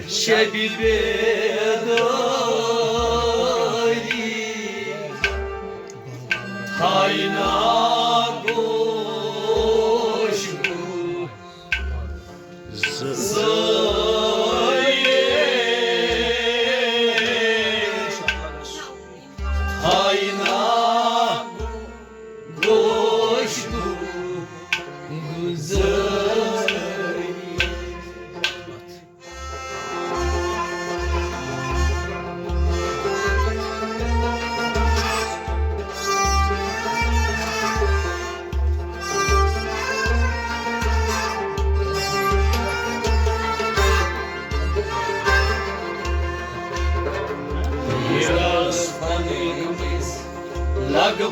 Şebi bedari Hayna goşku Zayıf Hayna goşku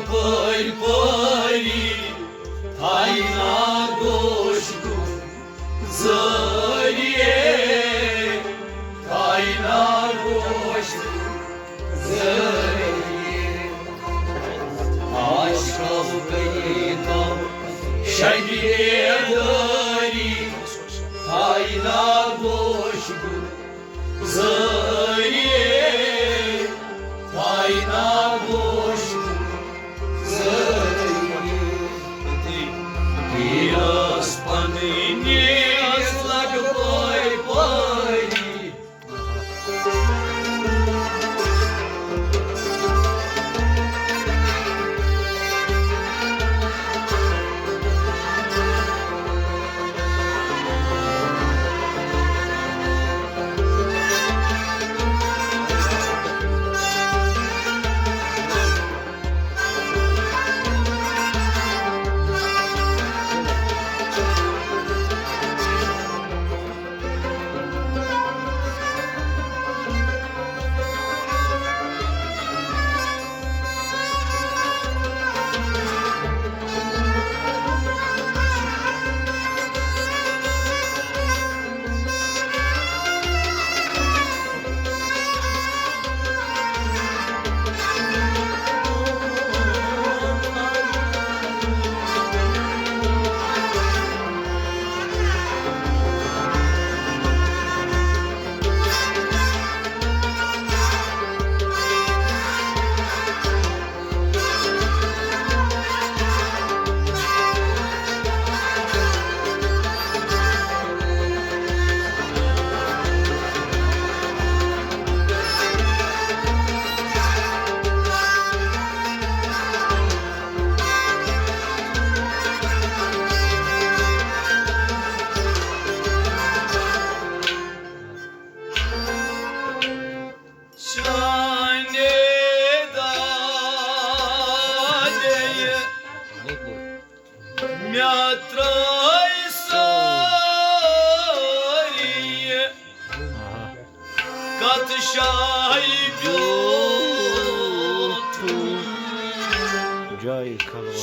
Păi, taina goșcu, zărie, taina goșcu, zărie. Aşkal kayıta, şay biledari, taina goșcu, zărie, taina goșcu.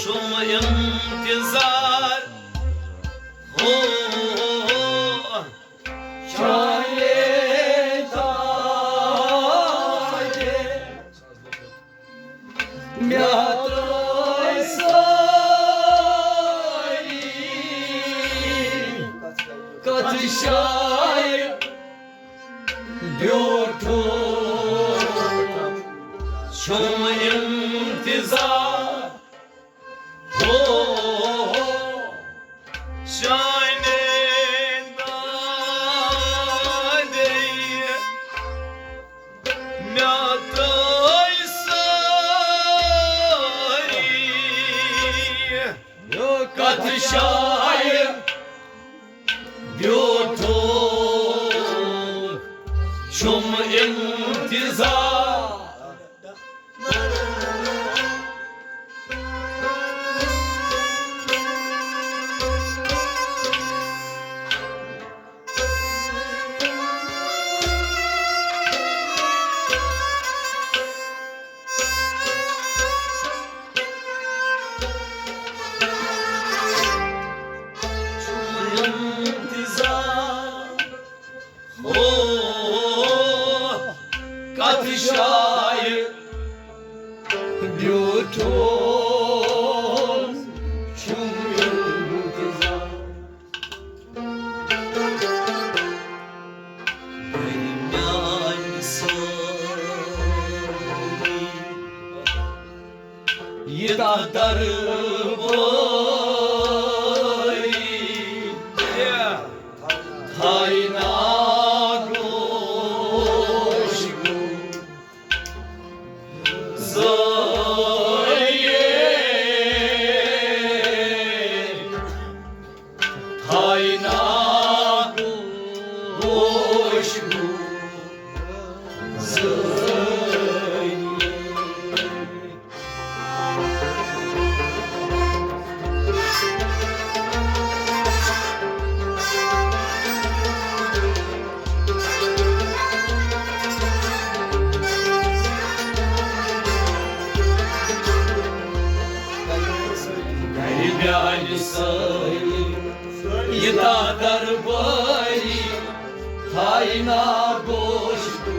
Şum intizar Şale м'ятой сорі, катищає бюту, чум інтизар, shining body, м'ятой сорі, катищає бюту, чум інтизар. Катищає бютон, чум інтизар. Дерев'яні сорі, їда дарбої, тайна їда дарбої, тайна дощу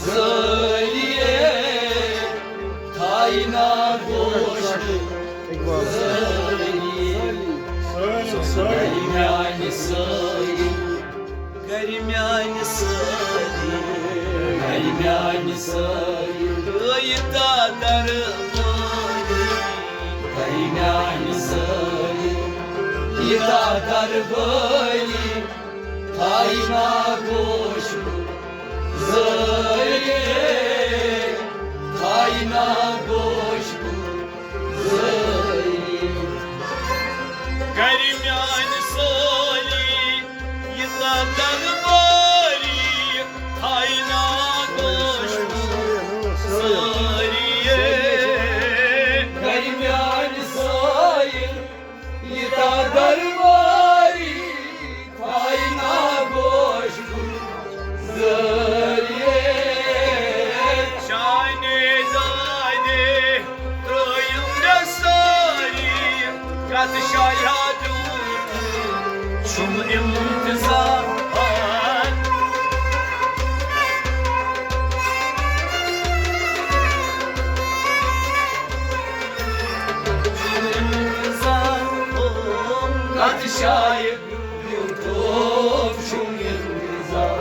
заліє, тайна дощу заліє. Горемяні сої, горемяні сої, горемяні сої, їда дарбої, горемяні сої, їда дарбої, тайна дощу заліє, тайна дощу заліє. Горемяні солі, їда дарбої, тайна дощу заліє. Горемяні солі, їда дарбої, тайна дощу заліє. Чайні дайди, троюнда сорі, катищає бюту, чум інтизар. Катищає бюту, чум інтизар.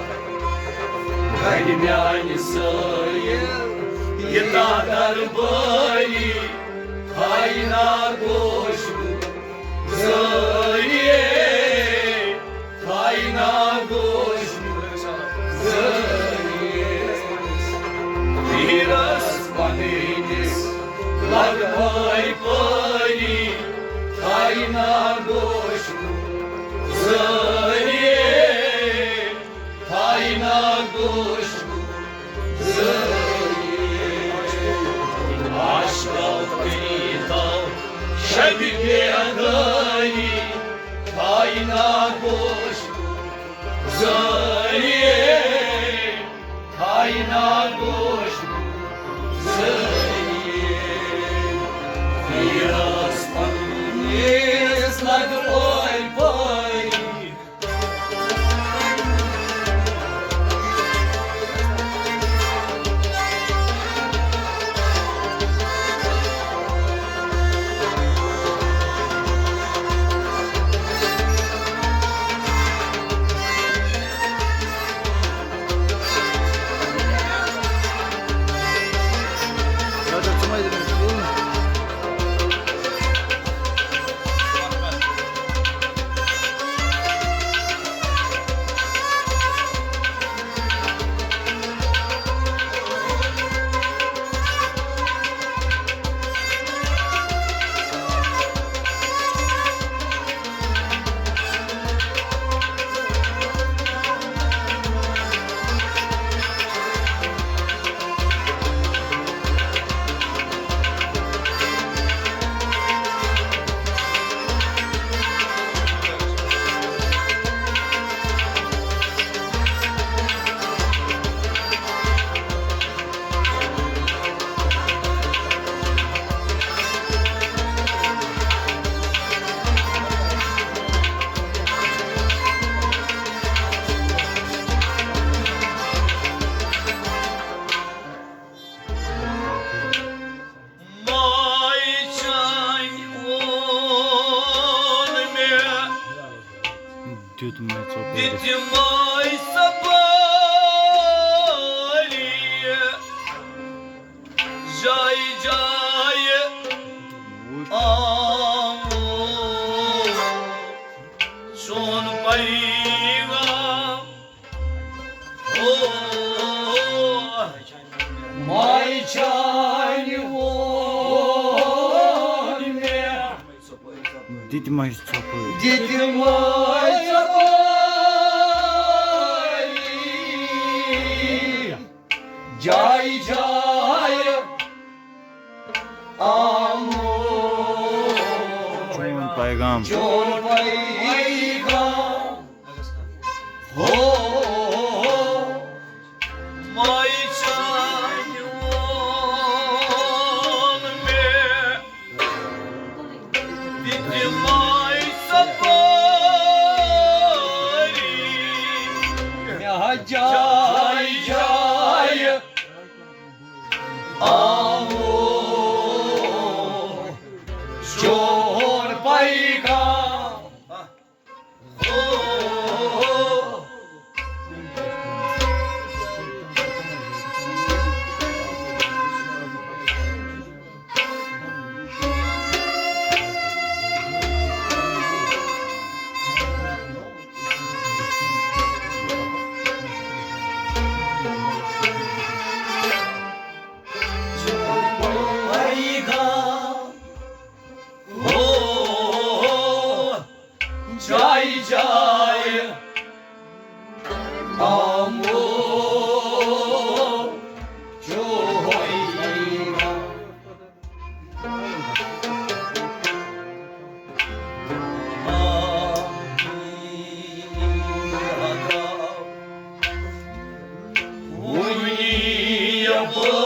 Горемяні сої, їда дарбої, тайна дощу заліє, тайна дощу заліє. І розпанитись благой порі, тайна дощу заліє, тайна дощу заліє. Аж калквітав щебетані, тайна дощу заліє, тайна дощу заліє. І розпанись благой порі, Didi mai țopări. Didi mai sabari, jai jai amor, son paiga, oh, mai chani volme, Didi mai țopări. Didi mai sabari, jai jai amor, Chon paigam. John paigam, oh, mai chani volme, Didi mai sabari, jai jai amor, John paigam, oh, paigam, oh, jai jai amor, John paigam. Unia băi,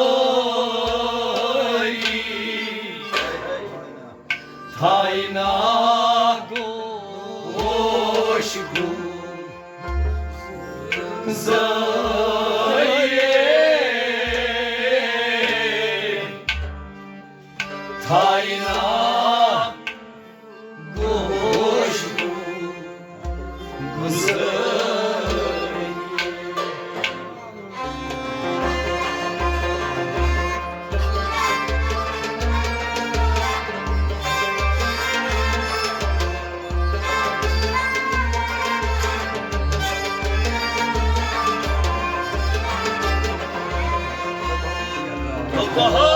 taina goșgu, zăie, taina goșgu, zăie.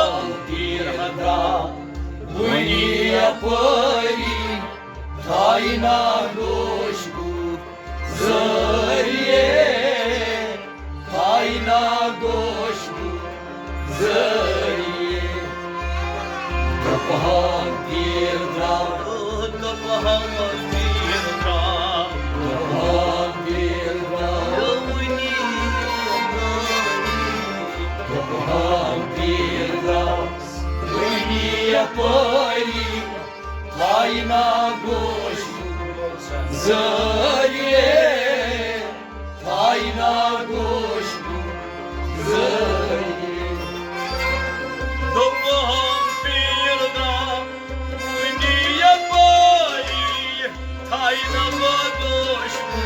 Пахалдирда, уния пări, taina goșgu, zărie, taina goșgu, zărie. Pahaldirda, pahaldirda, pahaldirda, unia pări, taina goșgu, zărie, taina goșgu, zărie. După hampirda, unia pări, taina goșgu,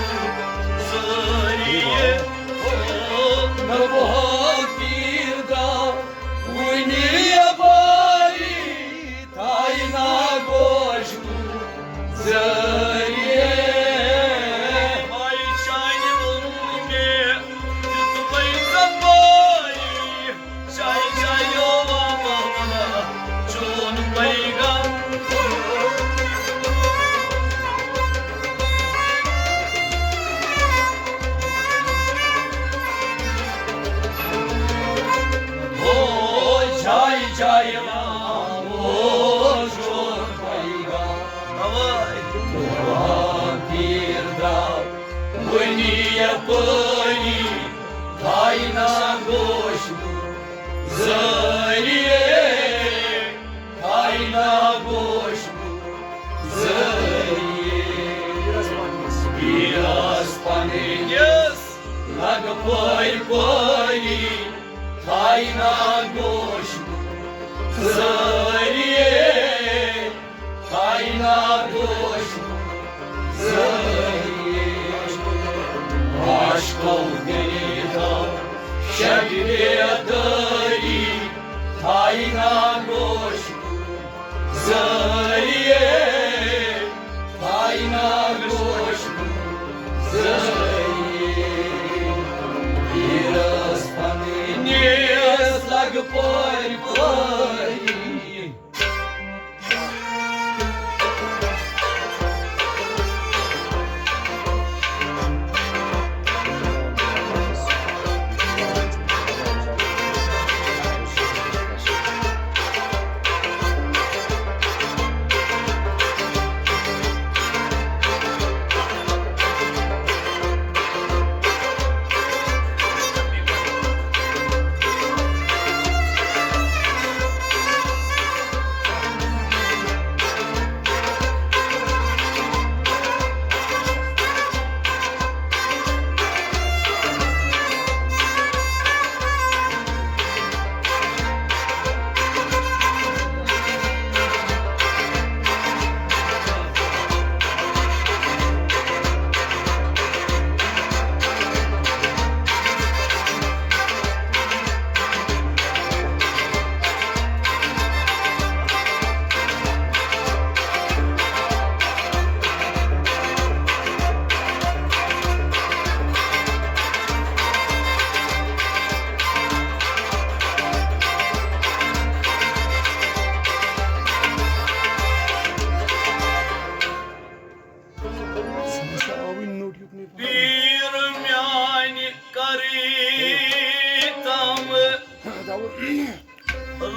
zărie. După hampirda, unia pări, taina goșgu, zărie. Mai chani volme, Didi mai sabari, jai jai amor, John paigam. Oh, jai jai amor, John paigam. Hampirda, unia pări, taina goșgu, zărie, taina goșgu, zărie. Iraspanenies, lagă pări, taina goșgu, zărie, taina goșgu, zărie. Golgita, Shagiriyadari, Taina Gosh, Zariye, Taina Gosh, Zariye, Iras Paniniyas Lagpoi Poi.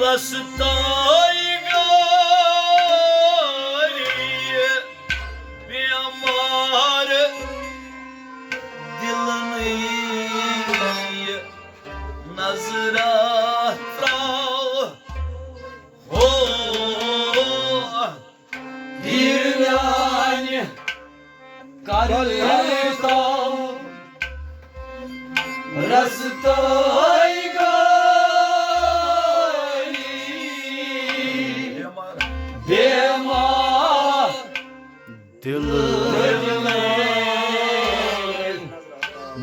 Rastay gari Biyamar dilini Nazrata Bir yani Karita Rastay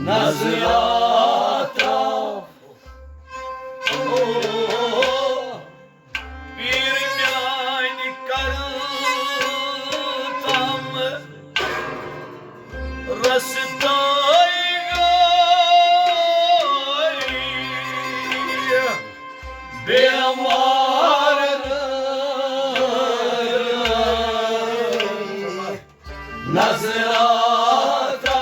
Nazrata bir yani karıtam rastay gari bemar Nazrata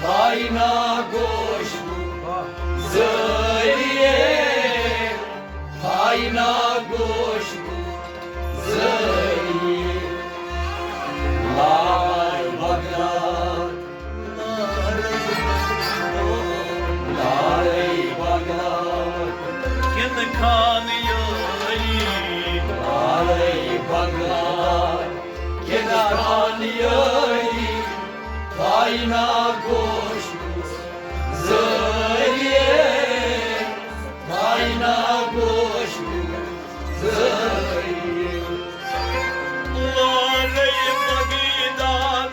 Taina gosh zariye Taina gosh zariye Lay Baghdad Lay Baghdad Kin khan yoy Lay Baghdad goșnu, zărie, taina goșnu, zărie. Larei Bogdan,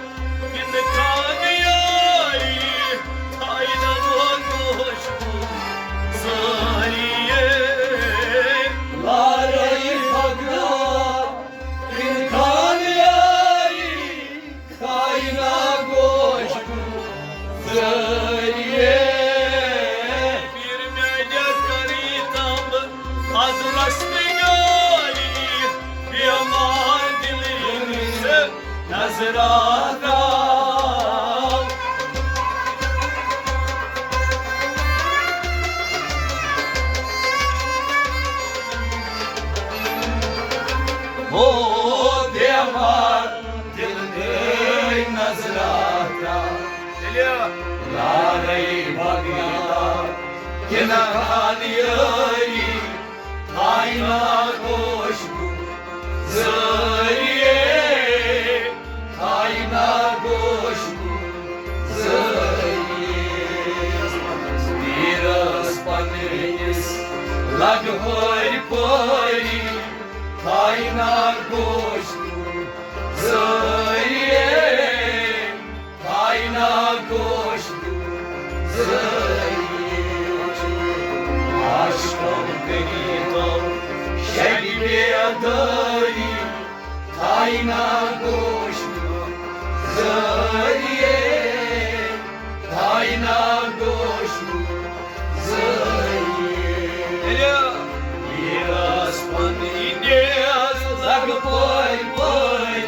din Cagliari, taina goșnu, zărie. Larei Bogdan, din Cagliari, taina goșnu, zărie. Bir media caritam, adula spigali, piamar dilinice, nazrata. O piamar dilini nazrata. Larei Bogdan, din Cagliari, taina goșnu, zărie, taina goșnu, zărie. Spiră spanenis, la gări pări, taina goșnu, zărie, taina goșnu, zărie. Așcăm venitom și dări, taina goșnu, zărie, taina goșnu, zărie. Ira spănineaz, dacă păi, păi.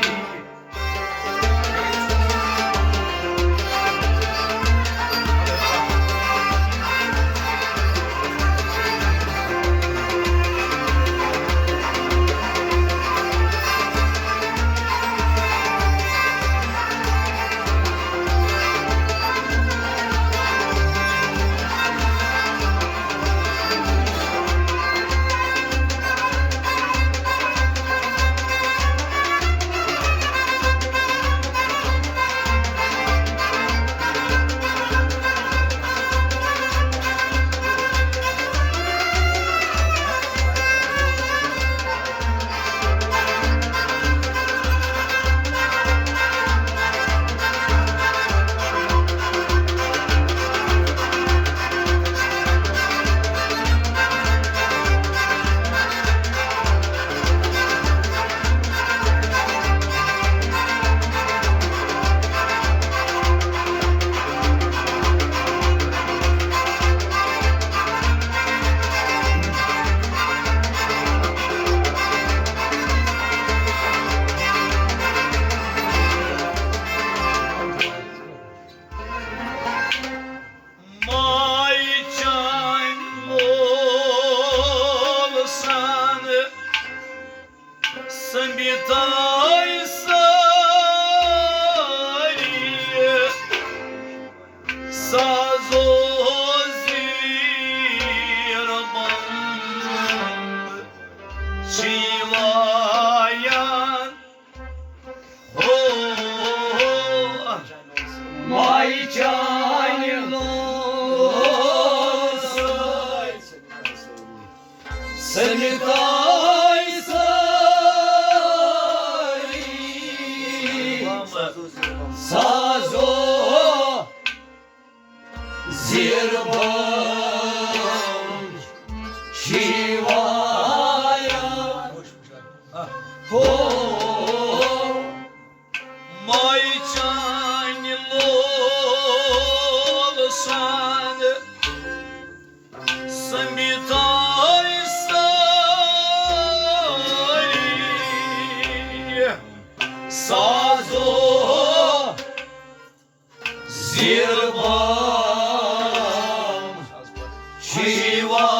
Să-mbitai sărie, să zozirmăm cilayan. Mai ceanilor să-mi dai sării, să zărbăm și oaia. Mai ceani lolosan, să-mi dai sării, să zărbăm și oaia.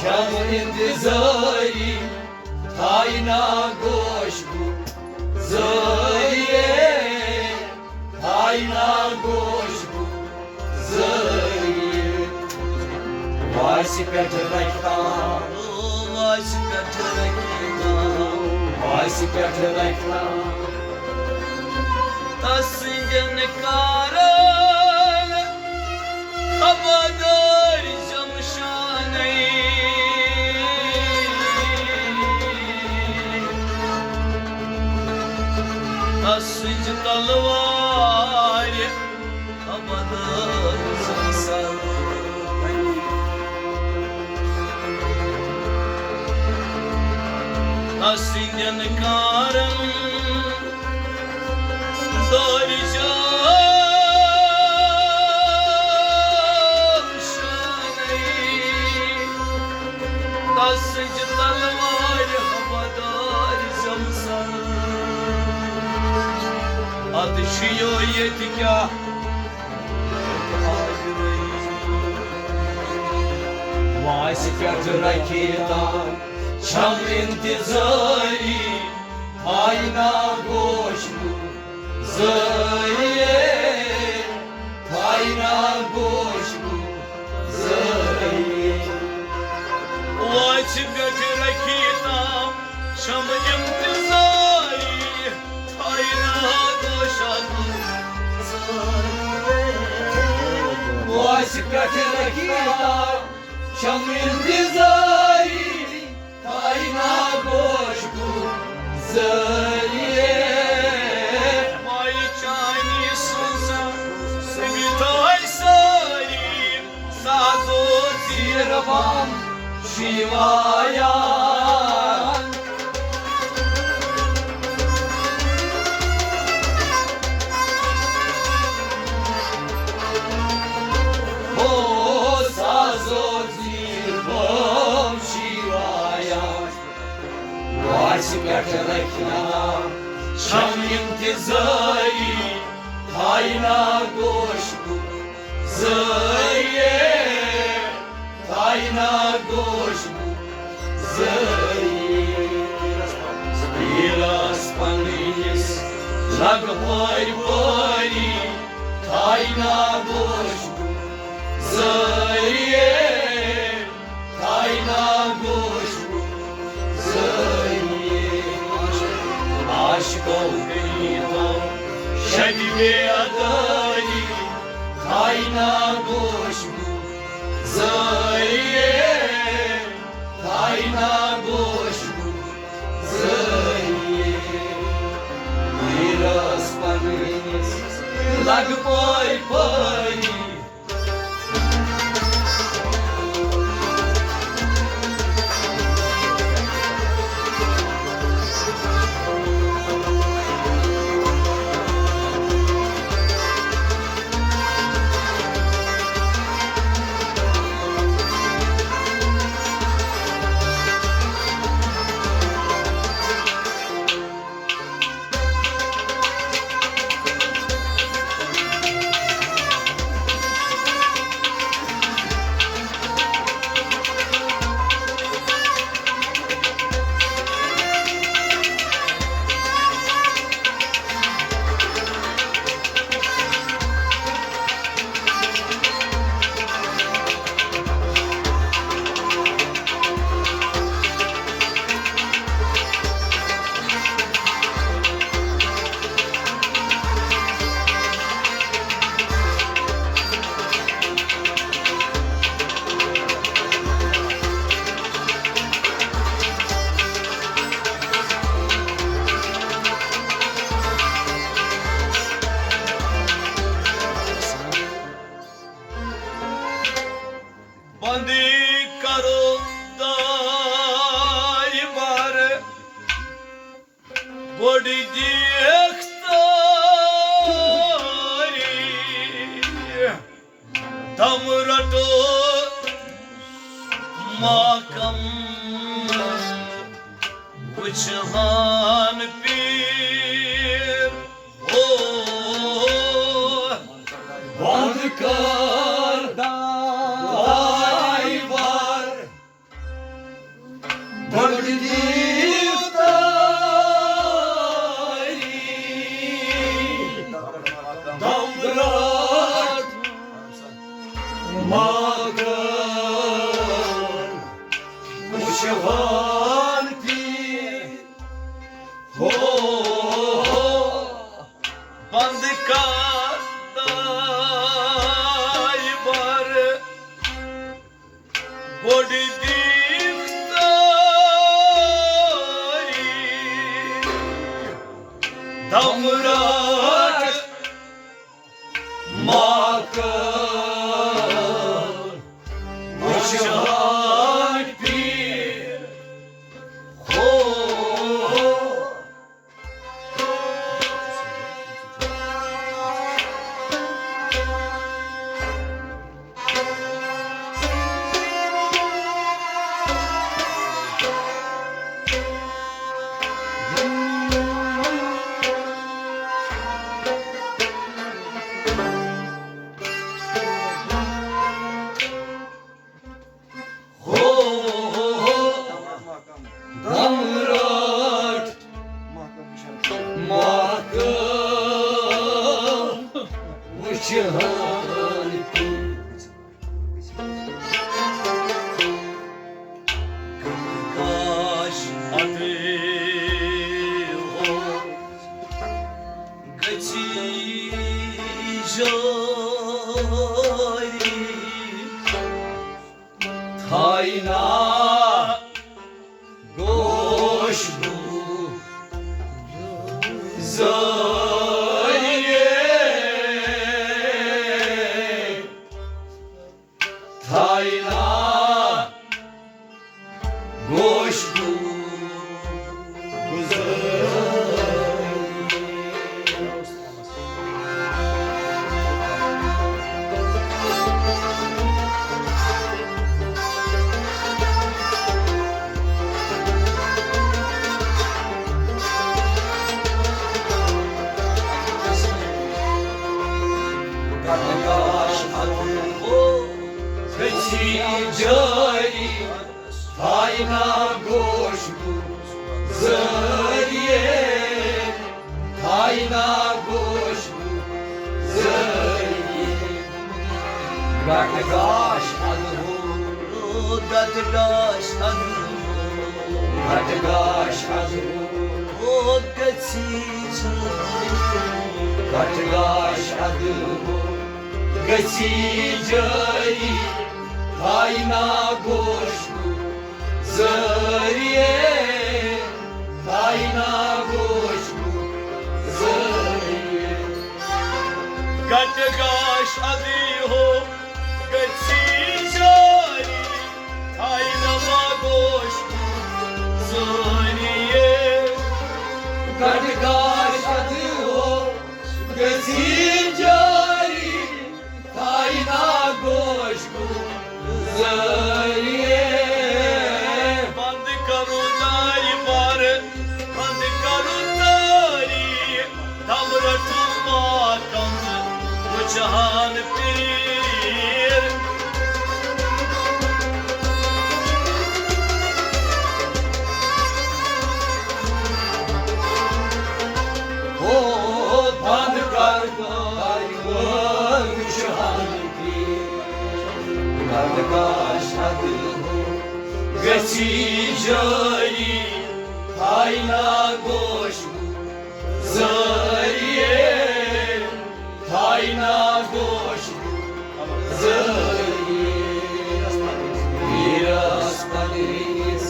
شام انتظاری تاینا گوش بو زایه تاینا گوش بو زایه Vaysi petrektan Vaysi petrektan Vaysi petrektan Tasingen karan Abadar jamşaney Tasıcı talvar Abadar jamşaney Tasingen karan Tasıcı talvar havadar zamsan Atışıyor yetikah Vaysi petrektan Şam intizari Tayna goş bu Zayye Tayna goş bu Zayye Vaysi petrektan Şam intizari Tayna koşan Vaysi petrektan Şam intizari Tayna goş bu Zayye May çayni sunsa Sevitay sarim Sazot Zirvam Şivayan O sazot zirvam Şivayan Vaysi petrektan Şam intizari Tayna goş bu Zayye Tayna goş bu Zayye Biraz panis Lagvay bari Tayna goş bu Zayye Tayna goş bu Zayye Aşk oldum Şedibe adayı Tayna goş bu Zayye Tayna goş bu Zayye Biraz panis Lagvay bari Bandi karo dari bar Bodi diektari Tamrato makam Uçhan pir Band karda Tay var Damrat Makan Muşhan Pir Ho बंद काताय बर बड़ी दिखतारी Damrat Makan Muşhan Pir Ho Damrat Makan Muşhan Pir काश आते हो गची जोरी Hayna Goş bu Zariye Hayna Goş bu Kardeş adı Geci cari Hayna goş bu Zariye Hayna goş bu Zariye Kardeş adı गदगाश Kardeş adı ओ गची Kardeş adı Geci cari Hayna goş bu Zariye Hayna goş bu Zariye गदगाश आदि हो गची जारी आईना गोश सोनिए Kardeş adı o Geci cari Hayna goş bu Zariye बंद करो दारी बार बंद करो दारी तमरा तुमा कंद वो जहान पीर O band kardeş şahidi Kardeş adı o Geci cari Hayna goş bu Zariye Hayna goş bu Zariye Biraz panis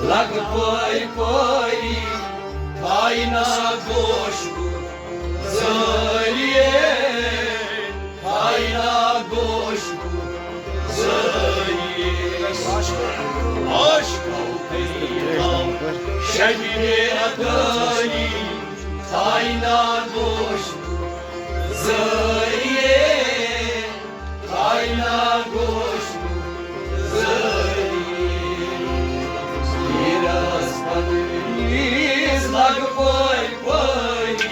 Lag poi poi Hayna goş bu Zariye Hayna goş bu Zariye aşk oltayım Şehri adani Hayna goş bu Zariye Hayna goş bu Zariye Biraz panis Lag poi poi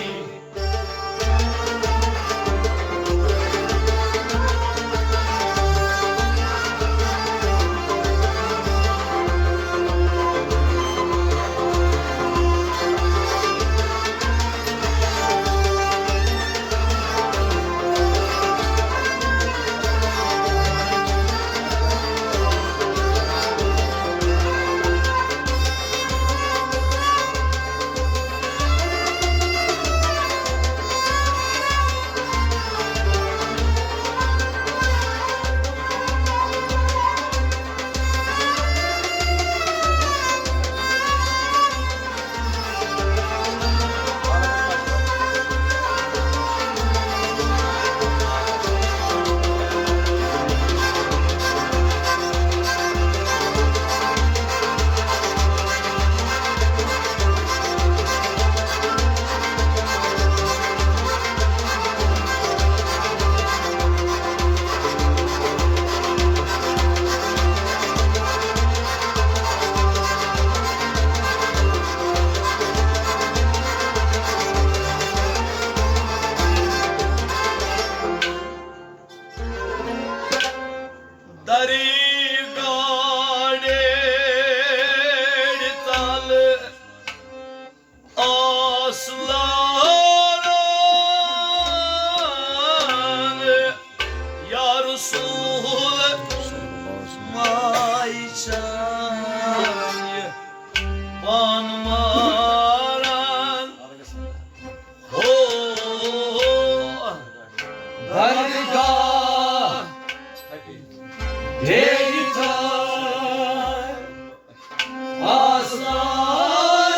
aslan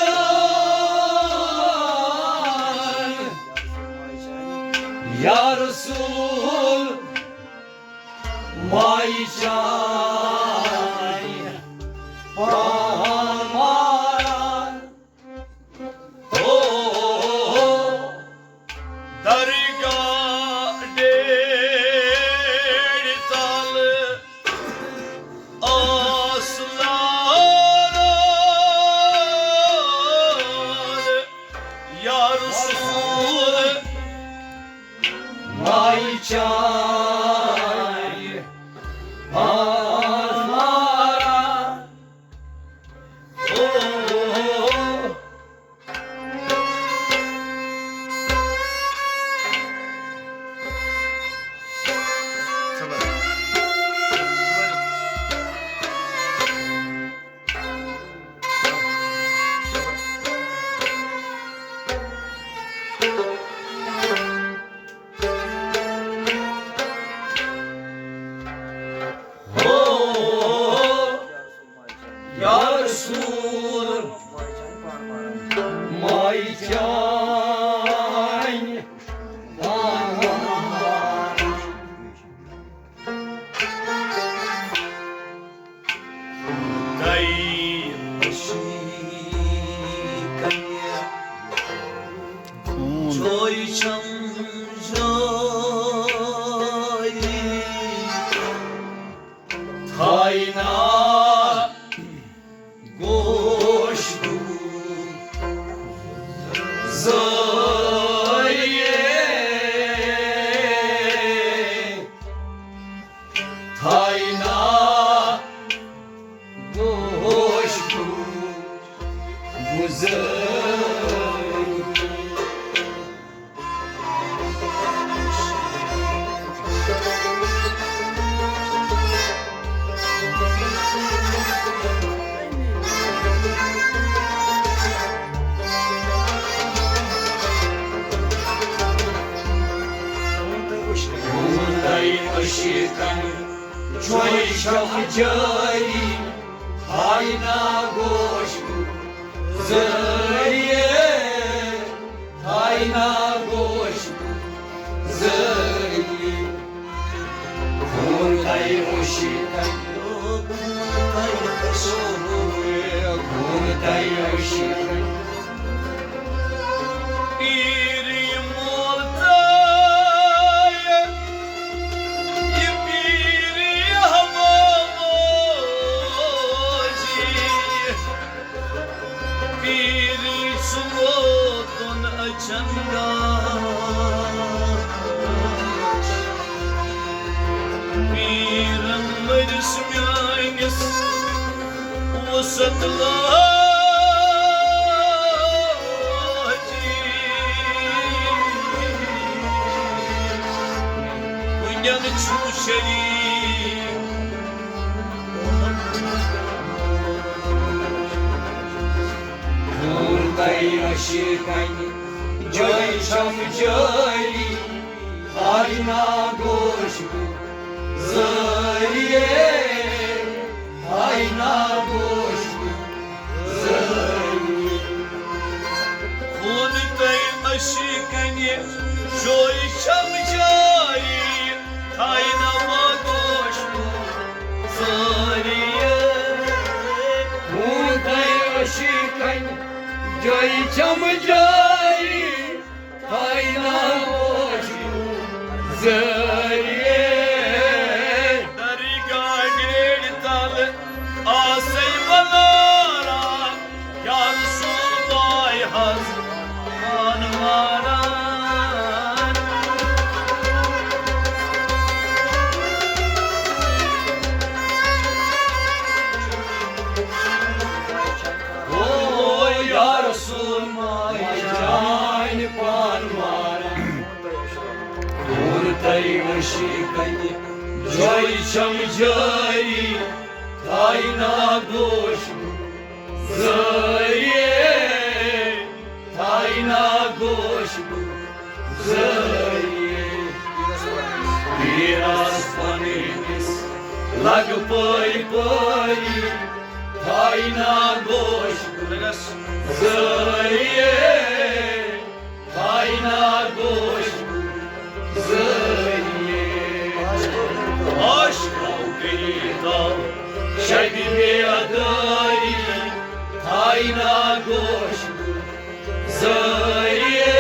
Ya Resul Mayçay Parmaran Dargah der talı aslan Ya Resul Mayçay Parmaran Ya Resul Mayçay Parmaran Joy cham joy Kayna Goştu Zöye Kayna Goştu Güzel Unday ışıkan Çoy şamcari Hayna goşku Zöye Hayna goşku Zöye Unday ışıkan Unday ışıkan bir yumurtaya bir hamamacı bir sultan açangaç bir mırsmyaynes vasatlar Yan çuşeri Unday ışıkan Çoy şamcari Hayna goşku Zöye Hayna goşku Zöye Hunday aşıkani joy şamcari kaynama koştu zariye Unday ışıkan Çoy şamcari Hayna goşku Zöye Dargah der talı asay balara Ya Resul bay hazman varan O Ya Resul Mayçay Parmaran Unday ışıkan Çoy şamcari Hayna goşku Zöye Hayna goşku Zöye Biraz panimiz Lag pari pari Taina goshku Zărie Taina goshku Zărie Aşk-ı kıyıdan Și-ai bibia dării Taina goshku Zărie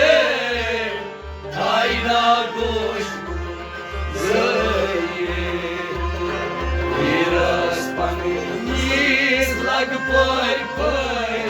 Taina goshku Zărie I răspaniți la găpări păi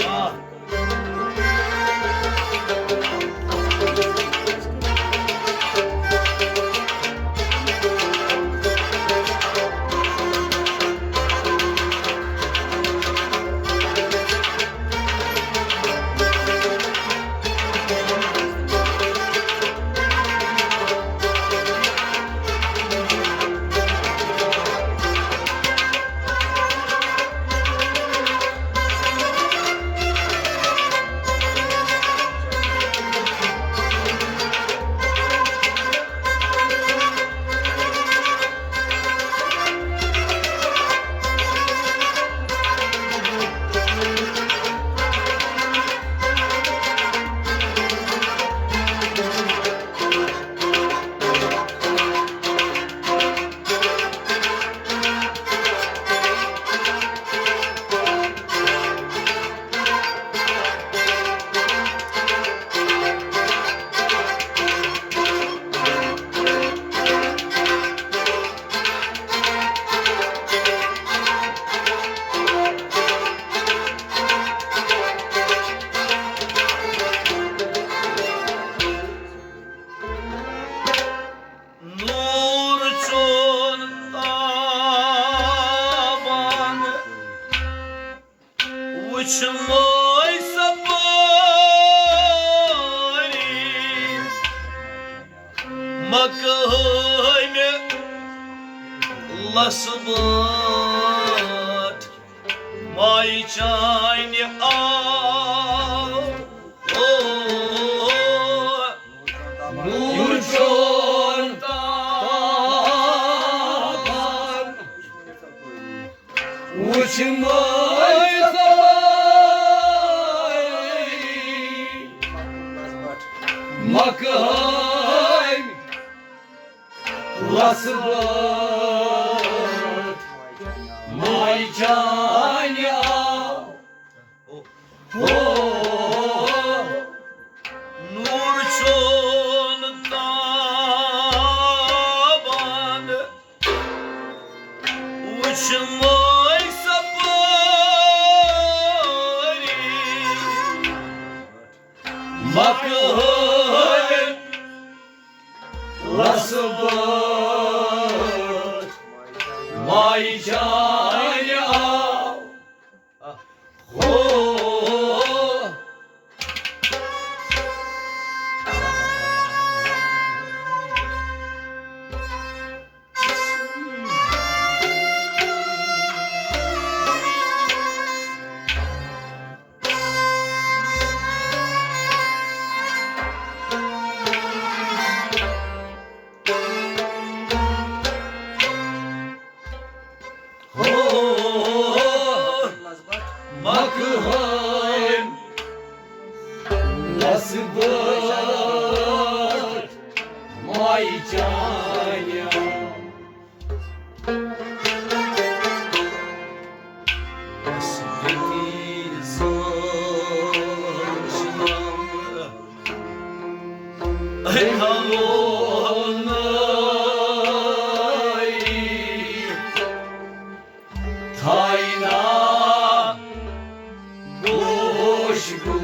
Nurçun tabanı uçmaysa bari Makayme lasbat May çayni al Nurcion taban Uçmay sabay Makay Lasbat May cani al Nurçun tabanı uçmaysa bari Makay Lasbat May cani al Makhaim Lasbat May cani al Hasreti saçlarına Ey Halonay Taina goshku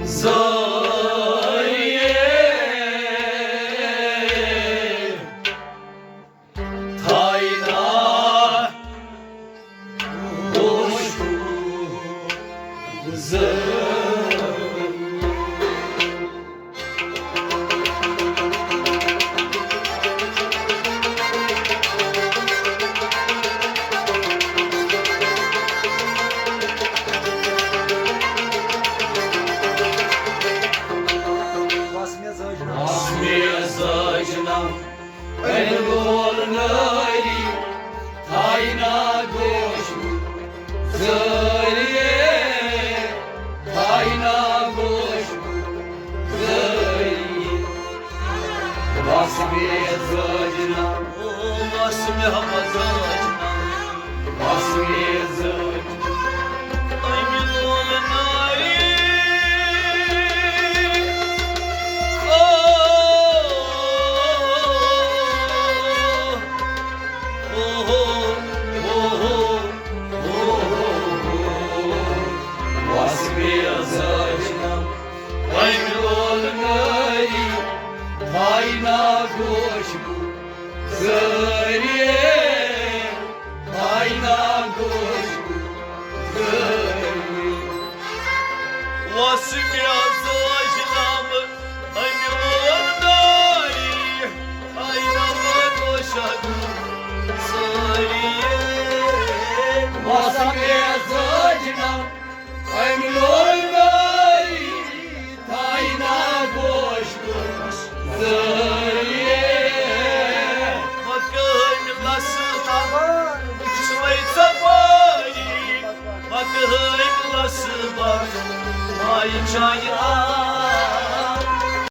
Zărie Taina goshku Zărie În golnării taina goșului Vasmiye zajna Vasmi hamazajna Vasmiye zajna Ay milon nari Vasmiye zajna Ay milon nari Tayna goşku Zariye Tayna goşku Zariye Vasmi hamazajna Ay milon nari Ay namaz boşadı Sariye Vasmiye zajna Ay milon nari Tayna goşku Zariye Makam lasıdan Svay sabari Makam lasıdan Ay çay